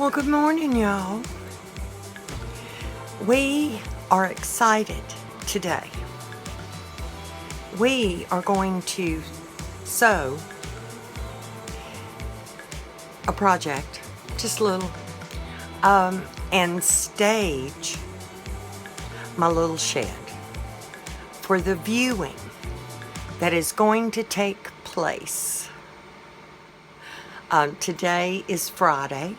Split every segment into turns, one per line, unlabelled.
Well, good morning, y'all. We are excited today. We are going to sew a project, just a little, and stage my little shed for the viewing that is going to take place. Today is Friday.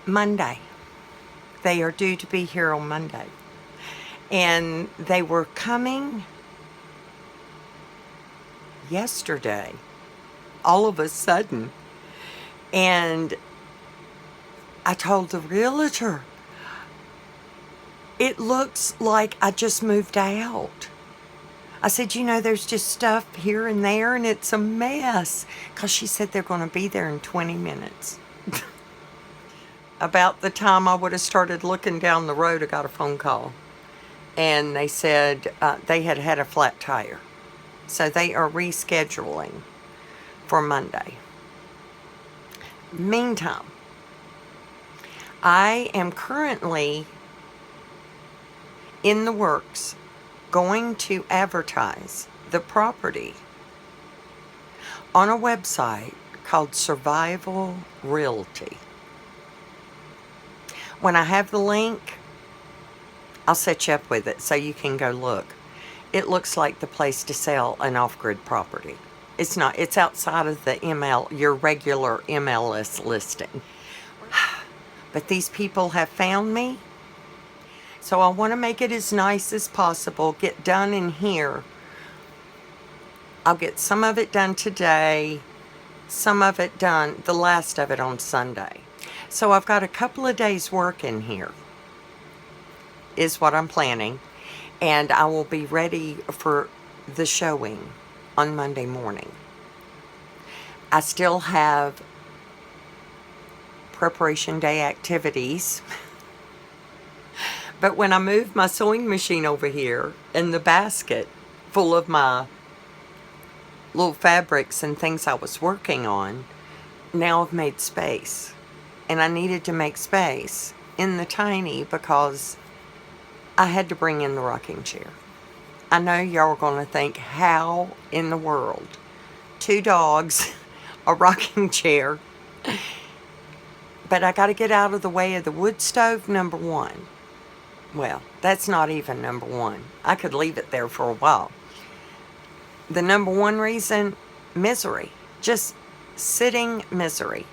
Monday. They are due to be here on Monday. And they were coming yesterday, all of a sudden. And I told the realtor, it looks like I just moved out. I said, there's just stuff here and there and it's a mess. Because she said they're going to be there in 20 minutes. About the time I would have started looking down the road, I got a phone call. And they said they had had a flat tire. So they are rescheduling for Monday. Meantime, I am currently in the works going to advertise the property on a website called Survival Realty. When I have the link, I'll set you up with it so you can go look. It looks like the place to sell an off-grid property. It's not. It's outside of the your regular MLS listing. But these people have found me. So I want to make it as nice as possible. Get done in here. I'll get some of it done today. Some of it done, the last of it on Sunday. So I've got a couple of days work in here, is what I'm planning. And I will be ready for the showing on Monday morning. I still have preparation day activities. But when I moved my sewing machine over here and the basket full of my little fabrics and things I was working on, now I've made space. And I needed to make space in the tiny because I had to bring in the rocking chair. I know y'all are going to think, how in the world? 2 dogs, a rocking chair. But I got to get out of the way of the wood stove, number one. Well, that's not even number one. I could leave it there for a while. The number one reason, misery. Just sitting misery.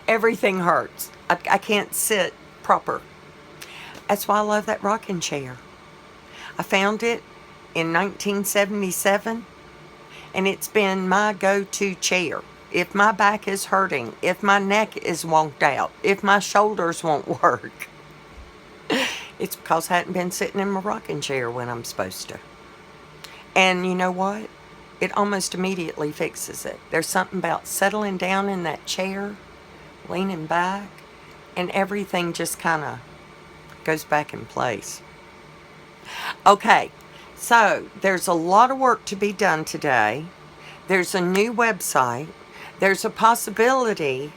Everything hurts. I can't sit proper. That's why I love that rocking chair. I found it in 1977, and it's been my go-to chair. If my back is hurting, if my neck is wonked out, if my shoulders won't work, it's because I hadn't been sitting in my rocking chair when I'm supposed to. And you know what? It almost immediately fixes it. There's something about settling down in that chair, leaning back, and everything just kind of goes back in place. Okay, so there's a lot of work to be done today. There's a new website. There's a possibility,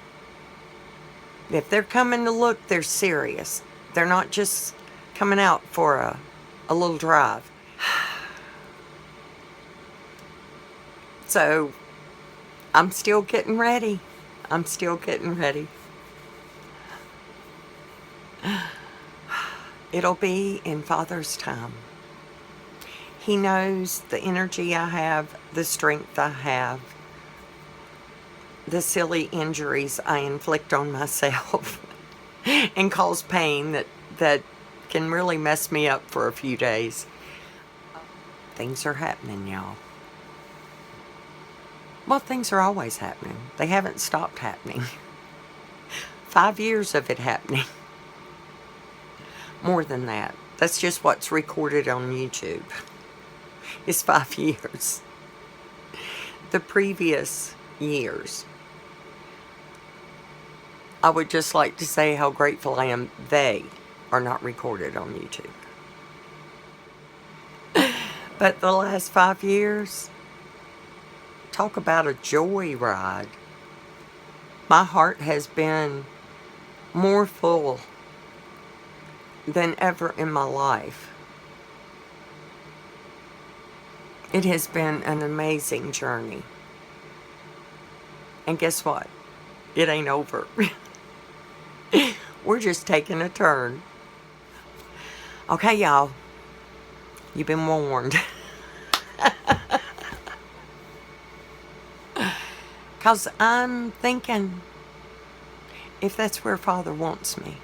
if they're coming to look, they're serious. They're not just coming out for a little drive. So I'm still getting ready. I'm still getting ready. It'll be in Father's time. He knows the energy I have, the strength I have, the silly injuries I inflict on myself and cause pain that can really mess me up for a few days. Things are happening, y'all. Well, things are always happening. They haven't stopped happening. 5 years of it happening. More than that. That's just what's recorded on YouTube. It's 5 years. The previous years, I would just like to say how grateful I am they are not recorded on YouTube. But the last 5 years, talk about a joy ride. My heart has been more full than ever in my life. It has been an amazing journey. And guess what? It ain't over. We're just taking a turn. Okay, y'all. You've been warned. Because I'm thinking, if that's where Father wants me,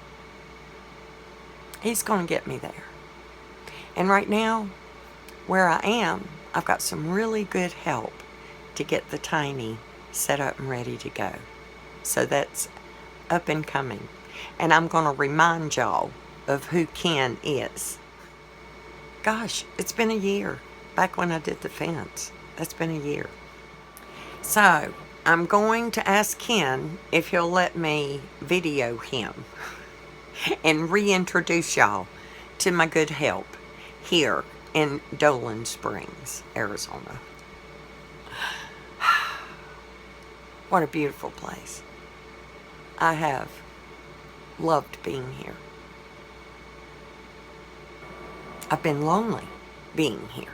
He's going to get me there. And right now, where I am, I've got some really good help to get the tiny set up and ready to go. So that's up and coming. And I'm going to remind y'all of who Ken is. Gosh, it's been a year. Back when I did the fence. That's been a year. So, I'm going to ask Ken if he'll let me video him and reintroduce y'all to my good help here in Dolan Springs, Arizona. What a beautiful place. I have loved being here. I've been lonely being here.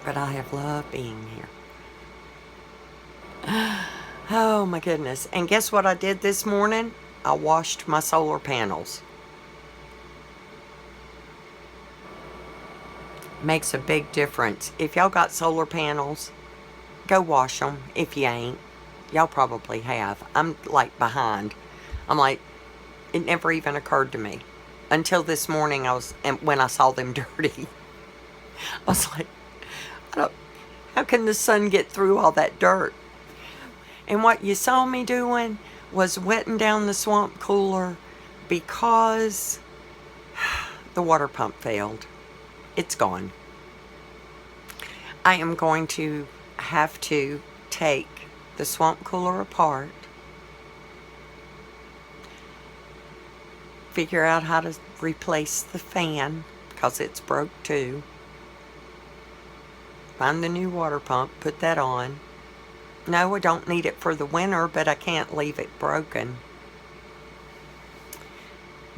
But I have loved being here. Oh my goodness. And guess what I did this morning? I washed my solar panels. Makes a big difference. If y'all got solar panels, go wash them. If you ain't, y'all probably have. I'm like behind. I'm like, it never even occurred to me until this morning. When I saw them dirty, I was like, how can the sun get through all that dirt? And what you saw me doing was wetting down the swamp cooler because the water pump failed. It's gone. I am going to have to take the swamp cooler apart, figure out how to replace the fan because it's broke too, find the new water pump, put that on. No, I don't need it for the winter, but I can't leave it broken.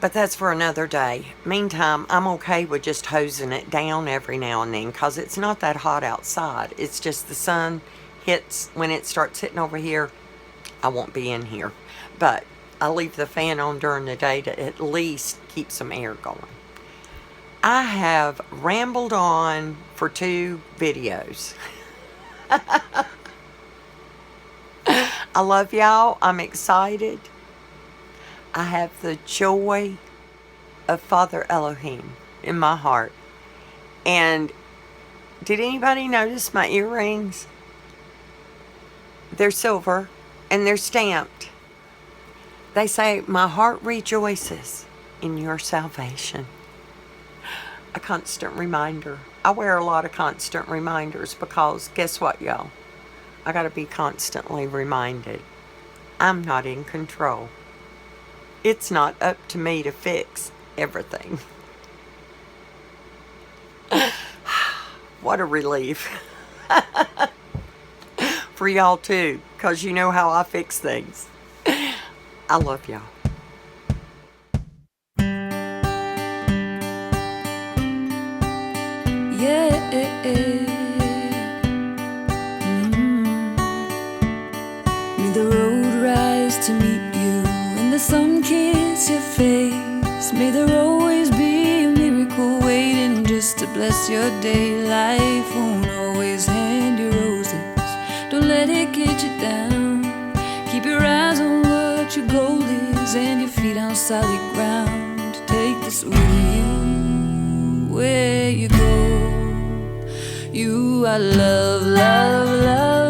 But that's for another day. Meantime, I'm okay with just hosing it down every now and then because it's not that hot outside. It's just the sun hits, when it starts hitting over here, I won't be in here. But I leave the fan on during the day to at least keep some air going. I have rambled on for 2 videos. I love y'all. I'm excited. I have the joy of Father Elohim in my heart. And did anybody notice my earrings? They're silver and they're stamped. They say, "My heart rejoices in your salvation." A constant reminder. I wear a lot of constant reminders because guess what, y'all? I got to be constantly reminded. I'm not in control. It's not up to me to fix everything. What a relief. For y'all too, because you know how I fix things. I love y'all.
Yeah. May the road rise to meet you and the sun kiss your face. May there always be a miracle waiting just to bless your day. Life won't always hand you roses. Don't let it get you down. Keep your eyes on what your goal is and your feet on solid ground. Take this with you where you go. You are love, love, love.